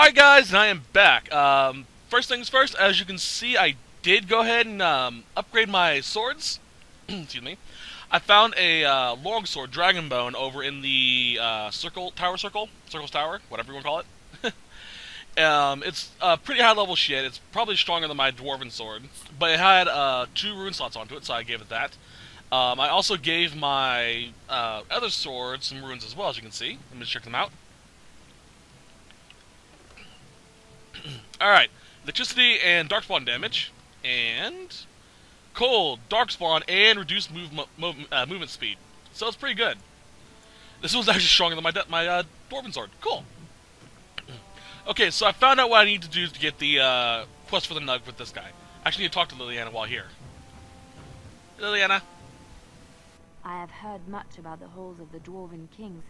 Alright guys, and I am back. First things first, as you can see, I did go ahead and upgrade my swords. Excuse me. I found a longsword, Dragon Bone, over in the Circle's Tower, whatever you want to call it. It's pretty high level shit. It's probably stronger than my Dwarven sword, but it had 2 rune slots onto it, so I gave it that. I also gave my other sword some runes as well, as you can see. Let me just check them out. Alright, electricity and darkspawn damage, and cold, darkspawn, and reduced movement speed. So it's pretty good. This one's actually stronger than my Dwarven sword. Cool. Okay, so I found out what I need to do to get the quest for the Nug with this guy. I actually need to talk to Liliana while here. Liliana. I have heard much about the halls of the Dwarven kings,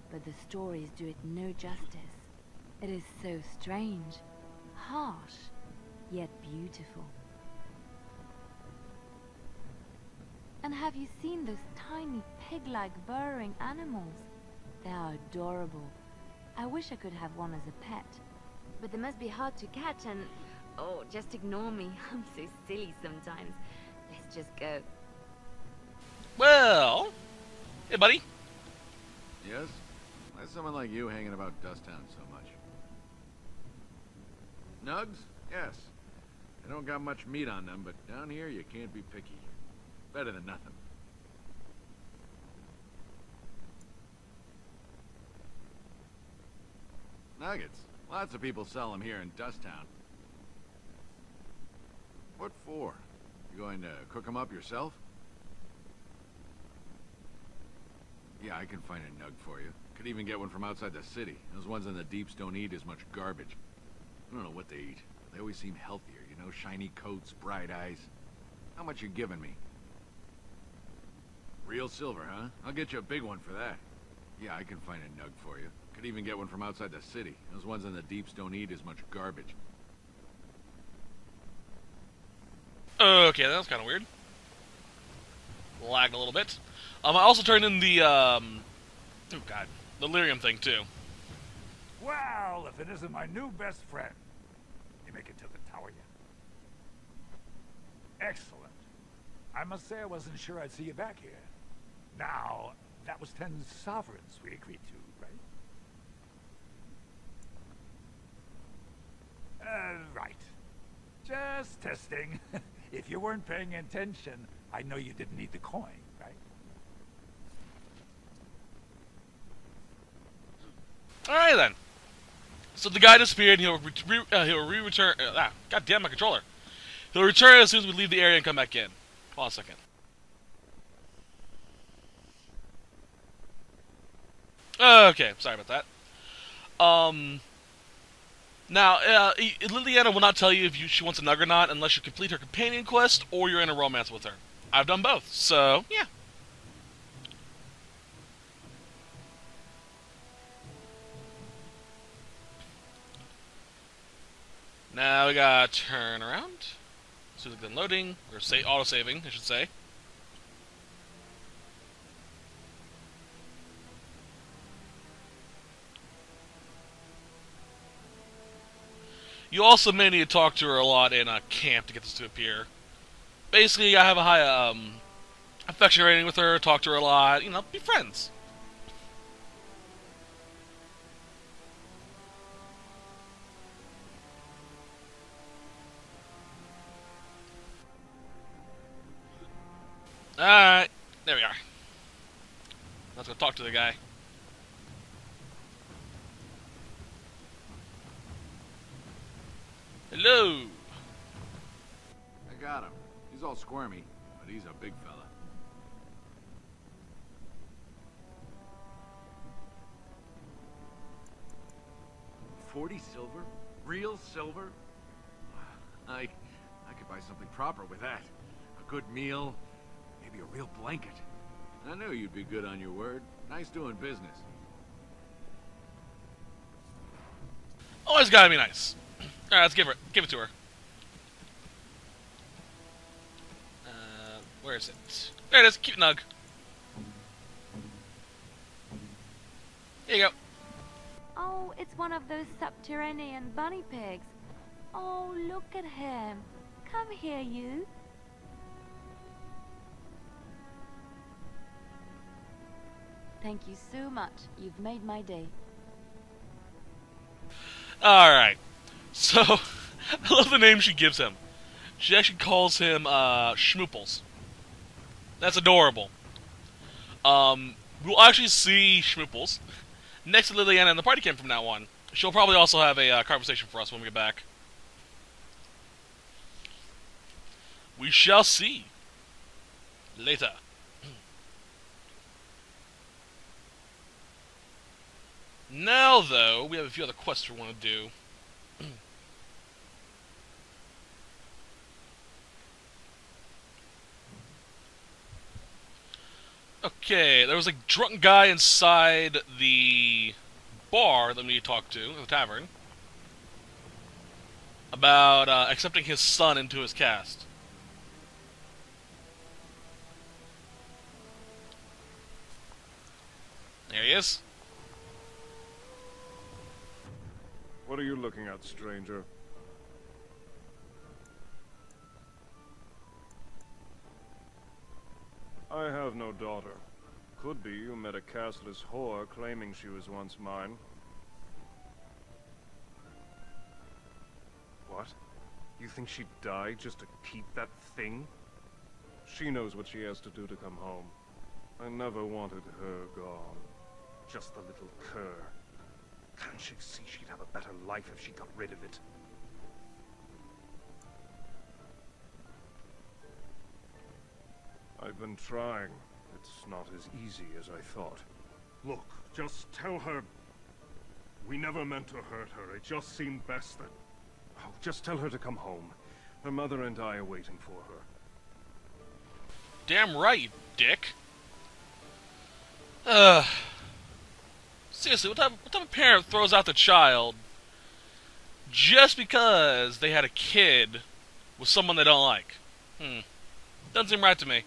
but the stories do it no justice. It is so strange, harsh, yet beautiful. And have you seen those tiny pig-like burrowing animals? They are adorable. I wish I could have one as a pet. But they must be hard to catch and... oh, just ignore me. I'm so silly sometimes. Let's just go. Well... Hey, buddy. Yes? Why's someone like you hanging about Dusttown so much? Nugs? Yes. They don't got much meat on them, but down here you can't be picky. Better than nothing. Nuggets. Lots of people sell them here in Dusttown. What for? You going to cook them up yourself? Yeah, I can find a nug for you. Could even get one from outside the city. Those ones in the deeps don't eat as much garbage. I don't know what they eat. They always seem healthier, you know? Shiny coats, bright eyes. How much you giving me? Real silver, huh? I'll get you a big one for that. Yeah, I can find a nug for you. Could even get one from outside the city. Those ones in the deeps don't eat as much garbage. Okay, that was kind of weird. Lagged a little bit. I also turned in the, oh god, the lyrium thing, too. Well, if it isn't my new best friend. You make it to the tower yet? Excellent. I must say I wasn't sure I'd see you back here. Now, that was 10 sovereigns we agreed to, right? Right. Just testing. If you weren't paying attention, I know you didn't need the coin, right? Alright then. So the guy disappeared, and he'll re-return... god damn my controller. He'll return as soon as we leave the area and come back in. Hold on a second. Okay, sorry about that. Now, Liliana will not tell you if she wants a nug or not unless you complete her companion quest or you're in a romance with her. I've done both, so, yeah. Now we gotta turn around. So it's loading, or auto-saving, I should say. You also may need to talk to her a lot in a camp to get this to appear. Basically, I have a high affection rating with her, talk to her a lot, you know, be friends. Alright, there we are. Let's go talk to the guy. Hello! I got him. He's all squirmy, but he's a big fella. $40 silver? Real silver? I could buy something proper with that. A good meal, maybe a real blanket. I knew you'd be good on your word. Nice doing business. Always gotta be nice. Alright, let's give it to her. Where is it? There it is, cute nug. Here you go. Oh, it's one of those subterranean bunny pigs. Oh, look at him. Come here, you. Thank you so much. You've made my day. Alright. So, I love the name she gives him. She actually calls him, Schmooples. That's adorable. We'll actually see Schmooples next to Liliana in the party camp from now on. She'll probably also have a conversation for us when we get back. We shall see. Later. Now, though, we have a few other quests we want to do. Okay, there was a drunk guy inside the bar that we need to talk to, the tavern, about accepting his son into his cast. There he is. What are you looking at, stranger? I have no daughter. Could be you met a castless whore claiming she was once mine. What? You think she'd die just to keep that thing? She knows what she has to do to come home. I never wanted her gone. Just the little cur. Can't she see she'd have a better life if she got rid of it? I've been trying. It's not as easy as I thought. Look, just tell her... We never meant to hurt her. It just seemed best that... Oh, just tell her to come home. Her mother and I are waiting for her. Damn right, you dick. Seriously, what type of parent throws out the child just because they had a kid with someone they don't like? Doesn't seem right to me.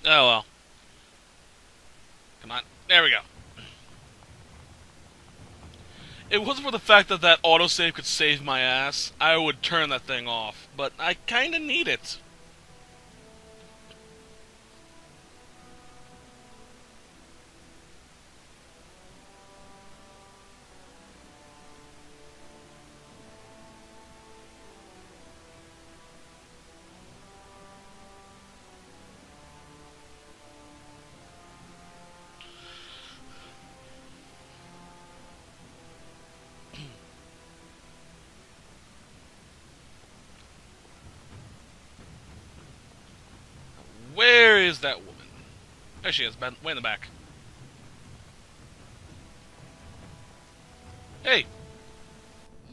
Oh well. Come on. There we go. If it wasn't for the fact that that autosave could save my ass, I would turn that thing off. But I kinda need it. Where is that woman? There she is, way in the back. Hey!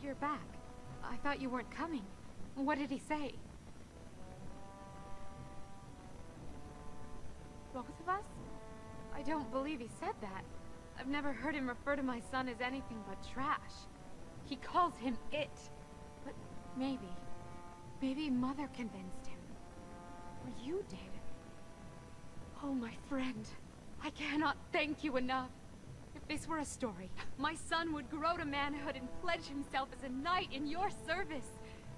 You're back. I thought you weren't coming. What did he say? Both of us? I don't believe he said that. I've never heard him refer to my son as anything but trash. He calls him it. But maybe Mother convinced him. Or you did. Oh, my friend. I cannot thank you enough. If this were a story, my son would grow to manhood and pledge himself as a knight in your service.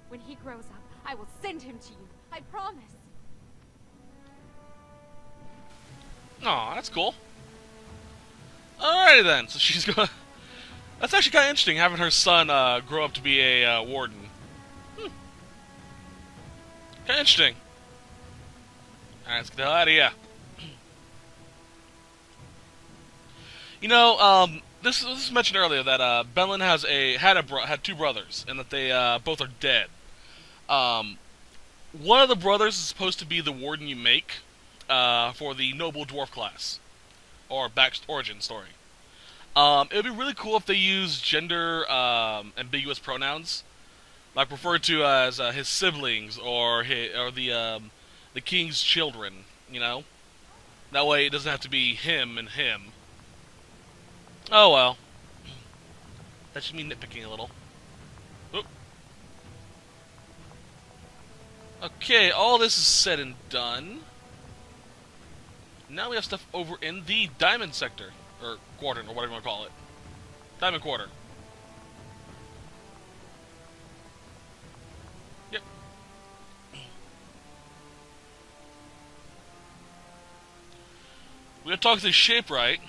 When he grows up, I will send him to you. I promise. Aw, that's cool. Alrighty then, so she's gonna... That's actually kind of interesting, having her son grow up to be a warden. Kind of interesting. Alright, let's get the hell out of here. You know, this was mentioned earlier that Benlin had two brothers, and that they both are dead. One of the brothers is supposed to be the warden you make for the noble dwarf class, or origin story. It would be really cool if they use gender ambiguous pronouns, like referred to as his siblings or the king's children. You know, that way it doesn't have to be him and him. Oh well. That should be nitpicking a little. Oop. Okay, all this is said and done. Now we have stuff over in the diamond sector. Or quadrant, or whatever you want to call it. Diamond quarter. Yep. We're gonna talk to Shapewright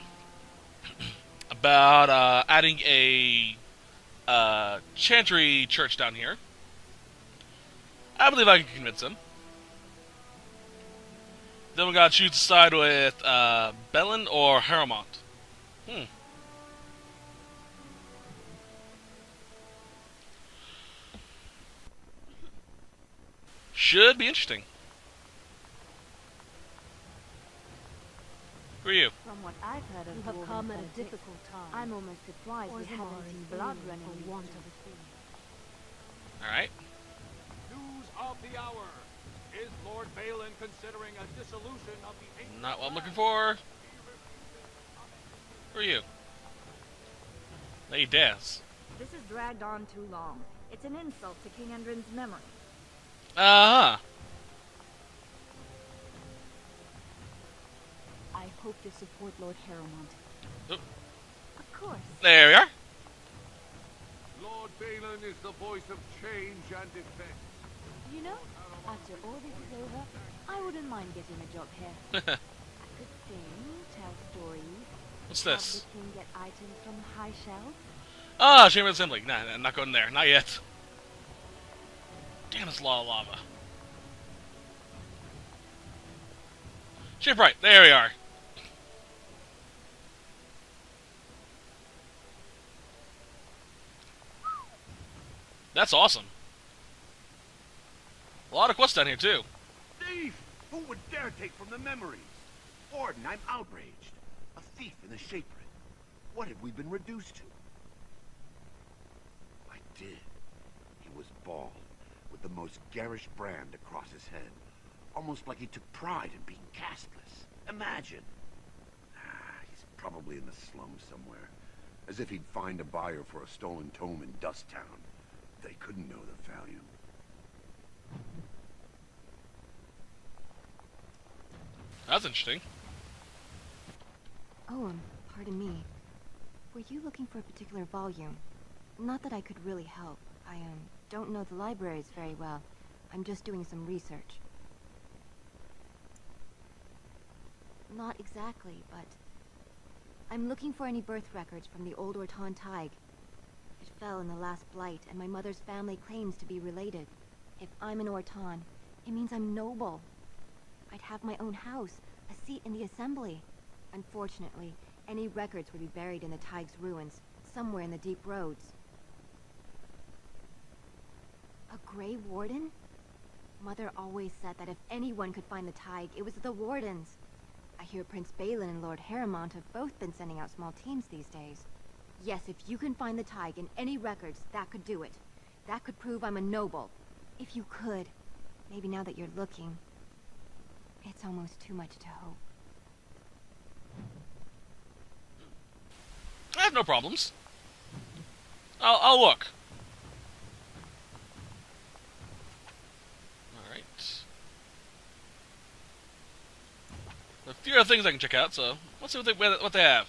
about adding a chantry church down here. I believe I can convince him. Then we gotta choose a side with Bellin or Haramont. Should be interesting. Who are you? From what I've heard of You have dwarven come at a politics, difficult time. I'm almost surprised we haven't seen blood running for in want these of a queen. Alright. News of the hour. Is Lord Balin considering a dissolution of the ancient Not what I'm looking for. Who are you? Lady Daz. This has dragged on too long. It's an insult to King Endrin's memory. Uh-huh. I hope to support Lord Haramont. Of course. There we are. Lord Balin is the voice of change and defense. You know, after all this is over, I wouldn't mind getting a job here. I could sing, tell stories. What's have this? the king get items from the high shelf. Ah, Chamber of Assembly. Nah, I'm not going there. Not yet. Damn, it's a lot of lava. Shipwright. There we are. That's awesome. A lot of quests down here, too. Thief! Who would dare take from the memories? Warden, I'm outraged. A thief in the Shaperate. What have we been reduced to? I did. He was bald, with the most garish brand across his head. Almost like he took pride in being castless. Imagine. He's probably in the slums somewhere. As if he'd find a buyer for a stolen tome in Dust Town. They couldn't know the value. That's interesting. Oh, pardon me. Were you looking for a particular volume? Not that I could really help. I, don't know the libraries very well. I'm just doing some research. Not exactly, but... I'm looking for any birth records from the old Orton Tig. It fell in the last blight, and my mother's family claims to be related. If I'm an Orton, it means I'm noble. I'd have my own house, a seat in the assembly. Unfortunately, any records would be buried in the Tig's ruins, somewhere in the deep roads. A Grey Warden? Mother always said that if anyone could find the Tig, it was the Wardens. I hear Prince Balin and Lord Haramont have both been sending out small teams these days. Yes, if you can find the Tig in any records, that could do it. That could prove I'm a noble. If you could. Maybe now that you're looking. It's almost too much to hope. I have no problems. I'll look. Alright. A few other things I can check out, so let's see what they have.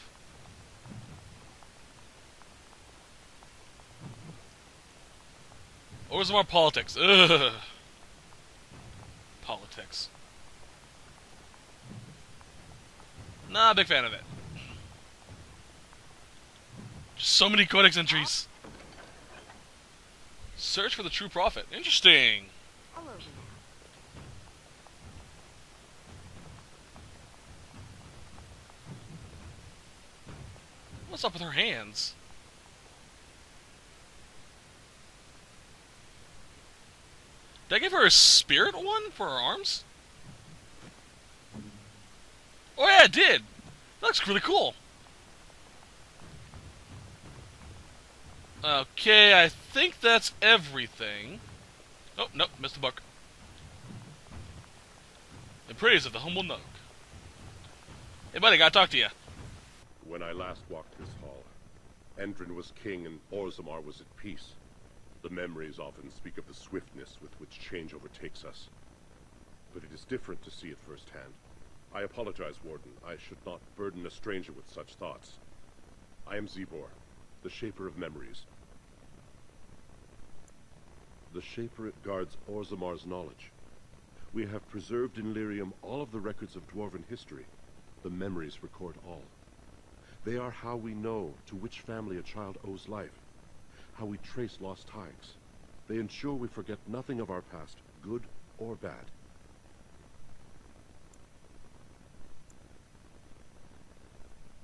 Or some more politics. Ugh. Politics. Nah, big fan of it. Just so many codex entries. Search for the true prophet. Interesting. All over now. What's up with her hands? Did I give her a spirit one for her arms? Oh yeah, it did! That looks really cool. Okay, I think that's everything. Oh, nope, missed the book. In praise of the humble nook. Hey buddy, gotta talk to you. When I last walked this hall, Endrin was king and Orzammar was at peace. The memories often speak of the swiftness with which change overtakes us. But it is different to see it firsthand. I apologize, Warden. I should not burden a stranger with such thoughts. I am Zebor, the Shaper of Memories. The Shaper guards Orzamar's knowledge. We have preserved in Lyrium all of the records of Dwarven history. The memories record all. They are how we know to which family a child owes life, how we trace lost ties. They ensure we forget nothing of our past, good or bad.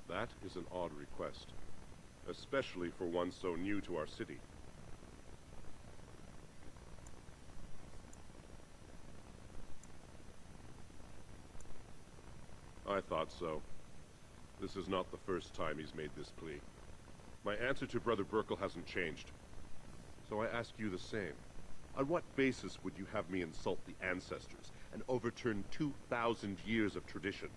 That is an odd request, especially for one so new to our city. I thought so. This is not the first time he's made this plea. My answer to Brother Burkle hasn't changed. So I ask you the same. On what basis would you have me insult the ancestors and overturn 2,000 years of tradition?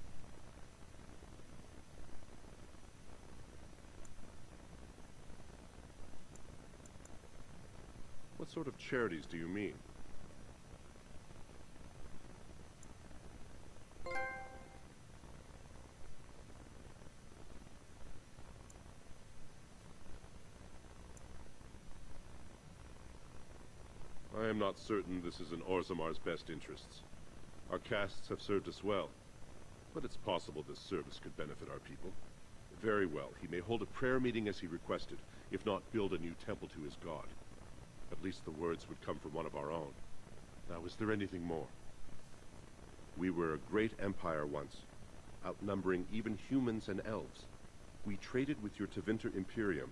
What sort of charities do you mean? I am not certain this is in Orzamar's best interests. Our castes have served us well, but it's possible this service could benefit our people. Very well, he may hold a prayer meeting as he requested, if not build a new temple to his god. At least the words would come from one of our own. Now, is there anything more? We were a great empire once, outnumbering even humans and elves. We traded with your Tevinter Imperium,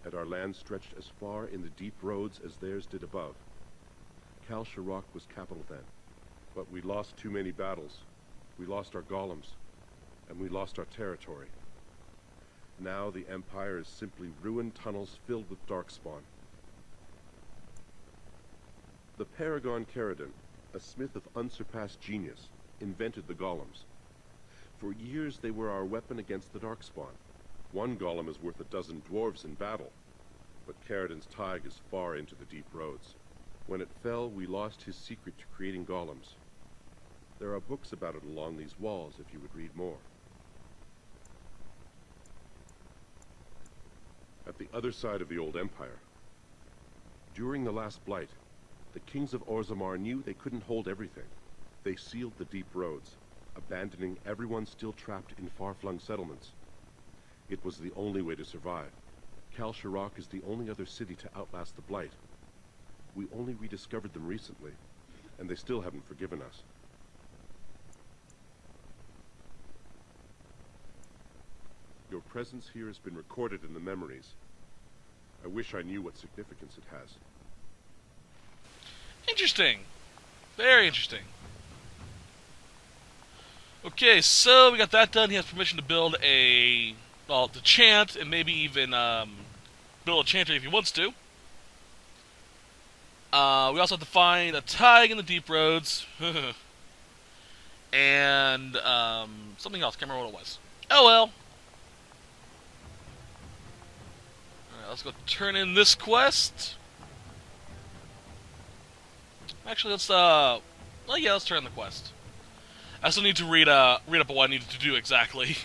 and our land stretched as far in the deep roads as theirs did above. Kal Sharok was capital then, but we lost too many battles. We lost our golems, and we lost our territory. Now the Empire is simply ruined tunnels filled with darkspawn. The Paragon Caridon, a smith of unsurpassed genius, invented the golems. For years they were our weapon against the darkspawn. One golem is worth a dozen dwarves in battle, but Caridon's tide is far into the deep roads. When it fell, we lost his secret to creating golems. There are books about it along these walls if you would read more. At the other side of the old empire, during the last blight, the kings of Orzamar knew they couldn't hold everything. They sealed the deep roads, abandoning everyone still trapped in far-flung settlements. It was the only way to survive. Kal Sharok is the only other city to outlast the blight. We only rediscovered them recently, and they still haven't forgiven us. Your presence here has been recorded in the memories. I wish I knew what significance it has. Interesting. Very interesting. Okay, so we got that done. He has permission to build a... well, to chant, and maybe even build a chantry if he wants to. We also have to find a tag in the deep roads. And something else. Can't remember what it was. Oh well. Alright, let's go turn in this quest. Actually, let's well, yeah, let's turn in the quest. I still need to read up on what I needed to do exactly.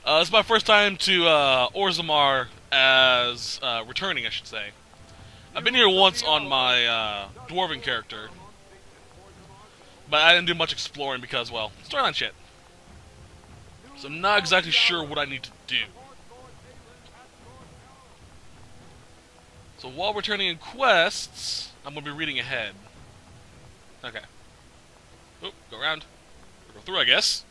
This is my first time to Orzamar as returning, I should say. I've been here once on my dwarven character, but I didn't do much exploring because, well, storyline shit. So I'm not exactly sure what I need to do. So while we're turning in quests, I'm going to be reading ahead. Okay. Oh, go around. Go through, I guess.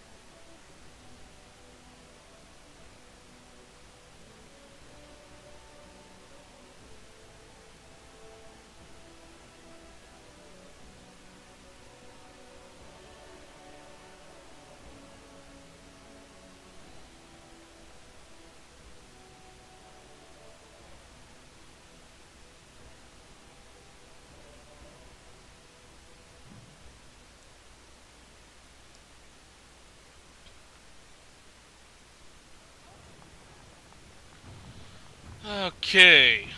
Okay.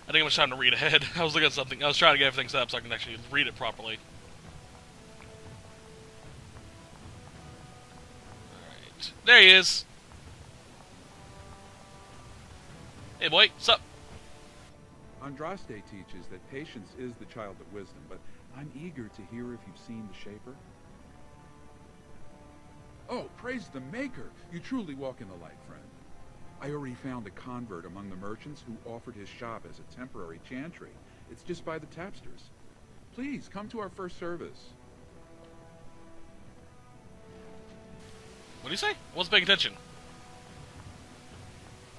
I think I'm just trying to read ahead. I was looking at something. I was trying to get everything set up so I can actually read it properly. There he is. Hey boy, what's up? Andraste teaches that patience is the child of wisdom, but I'm eager to hear if you've seen the Shaper. Oh, praise the Maker! You truly walk in the light, friend. I already found a convert among the merchants who offered his shop as a temporary chantry. It's just by the tapsters. Please, come to our first service. What do you say? I wasn't paying attention.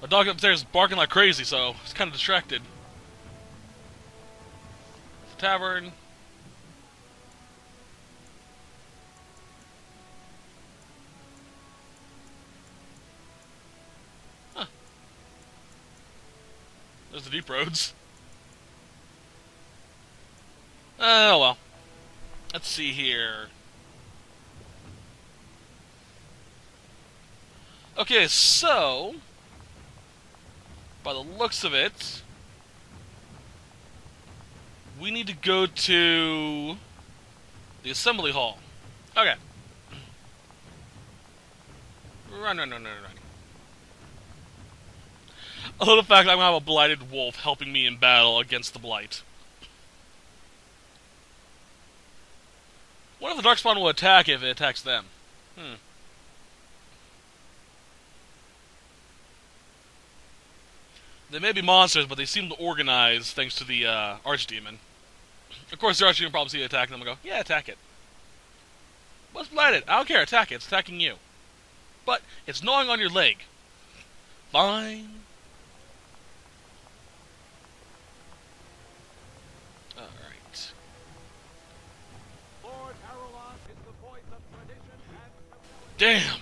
My dog upstairs is barking like crazy, so I was kind of distracted. The tavern. Huh. There's the deep roads. Oh well. Let's see here. Okay, so by the looks of it, we need to go to the assembly hall. Okay. Run. I love the fact that I'm gonna have a blighted wolf helping me in battle against the blight. What if the Darkspawn will attack if it attacks them? They may be monsters, but they seem to organize thanks to the Archdemon. Of course, the Archdemon probably see it attacking them and go, yeah, attack it. What's blighted? I don't care, attack it. It's attacking you. But it's gnawing on your leg. Fine. Alright. Lord Harrelon is the voice of tradition and... Damn.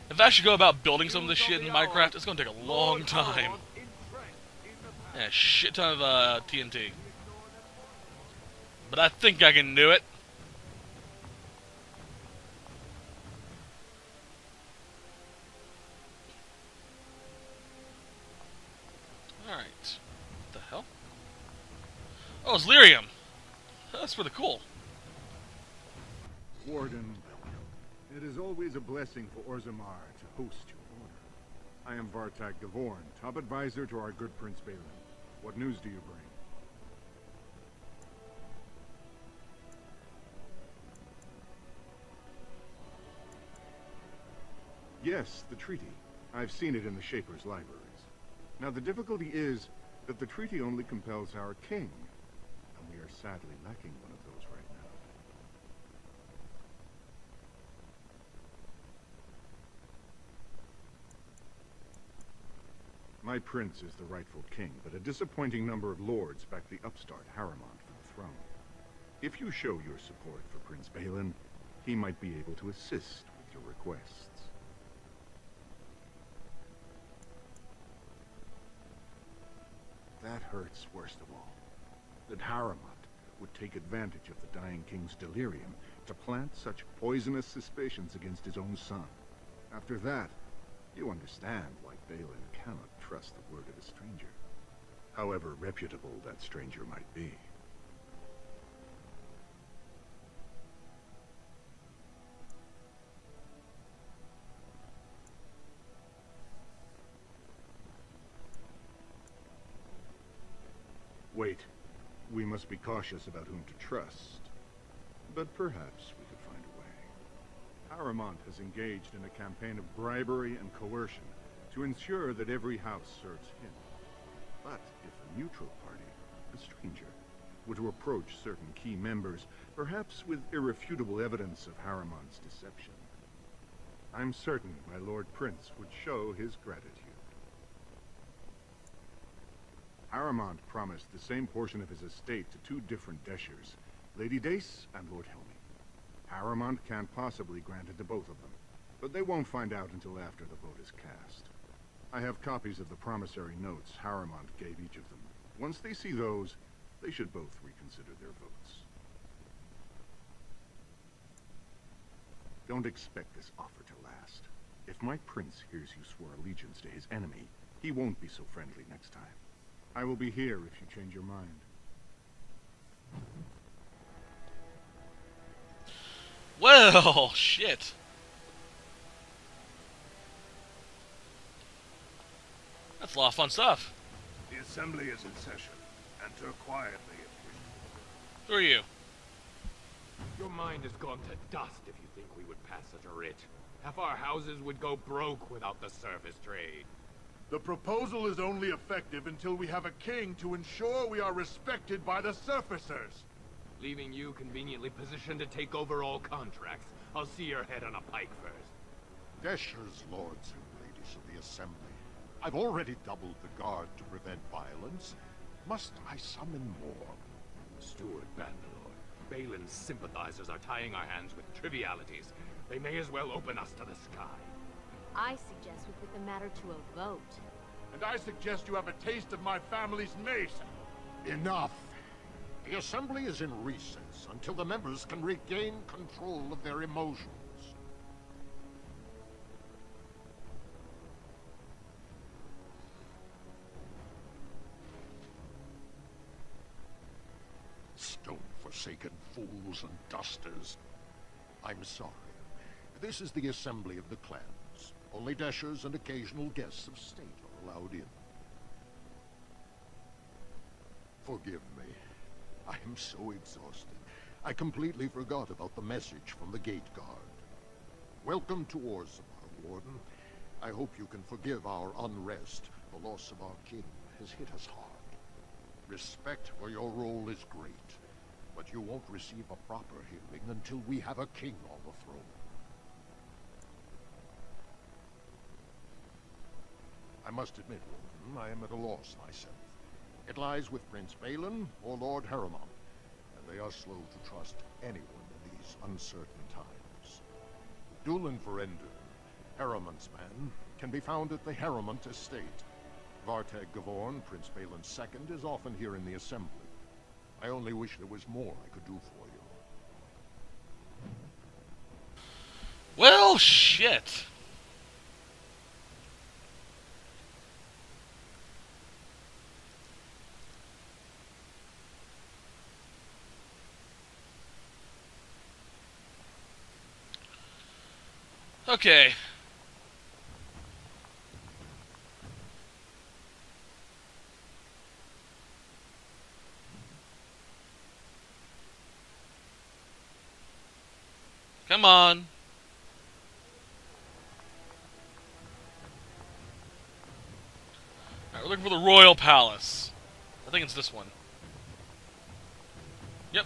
If I should go about building some of this shit in Minecraft, it's gonna take a long time. Yeah, shit ton of TNT. But I think I can do it. Alright. What the hell? Oh, it's lyrium. That's really cool. Warden, it is always a blessing for Orzammar to host your order. I am Vartak Gavorn, top advisor to our good Prince Balin. What news do you bring? Yes, the treaty. I've seen it in the Shaper's libraries. Now, the difficulty is that the treaty only compels our king, and we are sadly lacking one of those right now. My prince is the rightful king, but a disappointing number of lords back the upstart Harremont for the throne. If you show your support for Prince Balin, he might be able to assist with your requests. That hurts worst of all. That Harremont would take advantage of the dying king's delirium to plant such poisonous suspicions against his own son. After that, you understand why Balin cannot trust the word of a stranger, however reputable that stranger might be. Wait. We must be cautious about whom to trust. But perhaps we could find a way. Harremont has engaged in a campaign of bribery and coercion to ensure that every house serves him. But if a neutral party, a stranger, were to approach certain key members, perhaps with irrefutable evidence of Harremont's deception, I'm certain my Lord Prince would show his gratitude. Harremont promised the same portion of his estate to two different Deshers, Lady Dace and Lord Helmi. Harremont can't possibly grant it to both of them, but they won't find out until after the vote is cast. I have copies of the promissory notes Harremont gave each of them. Once they see those, they should both reconsider their votes. Don't expect this offer to last. If my prince hears you swore allegiance to his enemy, he won't be so friendly next time. I will be here if you change your mind. Well, shit. That's a lot of fun stuff. The assembly is in session. Enter quietly if you Who are you? Your mind has gone to dust if you think we would pass such a writ. Half our houses would go broke without the service trade. The proposal is only effective until we have a king to ensure we are respected by the surfacers. Leaving you conveniently positioned to take over all contracts. I'll see your head on a pike first. Desher's lords and ladies of the assembly. I've already doubled the guard to prevent violence. Must I summon more? Steward Bandalore, Balin's sympathizers are tying our hands with trivialities. They may as well open us to the sky. I suggest we put the matter to a vote. And I suggest you have a taste of my family's mace. Enough. The assembly is in recess until the members can regain control of their emotions. Stone-forsaken fools and dusters. I'm sorry. This is the assembly of the clans. Only Deshers and occasional guests of state are allowed in. Forgive me. I am so exhausted. I completely forgot about the message from the gate guard. Welcome to Orzammar, Warden. I hope you can forgive our unrest. The loss of our king has hit us hard. Respect for your role is great, but you won't receive a proper hearing until we have a king on the throne. I must admit, Warden, I am at a loss myself. It lies with Prince Balin or Lord Harriman, and they are slow to trust anyone in these uncertain times. Dulin Ferendun, Harriman's man, can be found at the Harrimont estate. Vartag Gavorn, Prince Balin's second, is often here in the assembly. I only wish there was more I could do for you. Well, shit. Okay. Come on. Alright, we're looking for the Royal Palace. I think it's this one. Yep.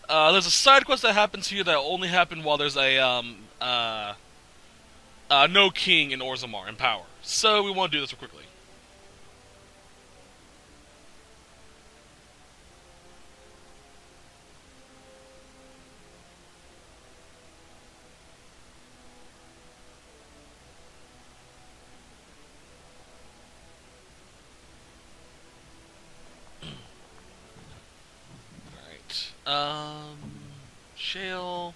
There's a side quest that happens here that only happen while there's a, no king in Orzammar in power. So we want to do this real quickly. Shale.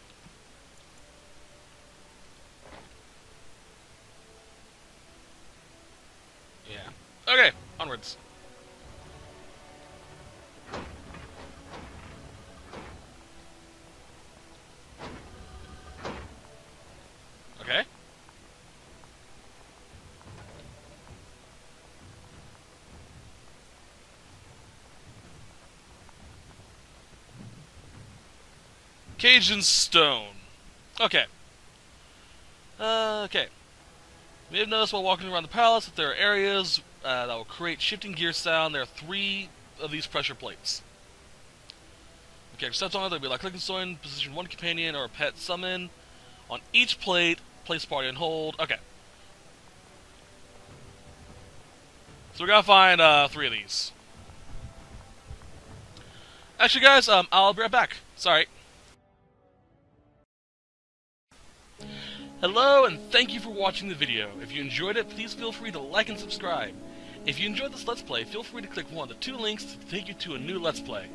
Yeah. Okay, onwards. Okay. Cajun stone. Okay. Okay. You may have noticed while walking around the palace that there are areas that will create shifting gear sound. There are 3 of these pressure plates. Okay, steps on it, they'll be like clicking stone, position 1 companion or a pet summon. On each plate, place party and hold. Okay. So we gotta find 3 of these. Actually, guys, I'll be right back. Sorry. Hello, and thank you for watching the video. If you enjoyed it, please feel free to like and subscribe. If you enjoyed this Let's Play, feel free to click one of the 2 links to take you to a new Let's Play.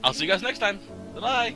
I'll see you guys next time. Bye-bye!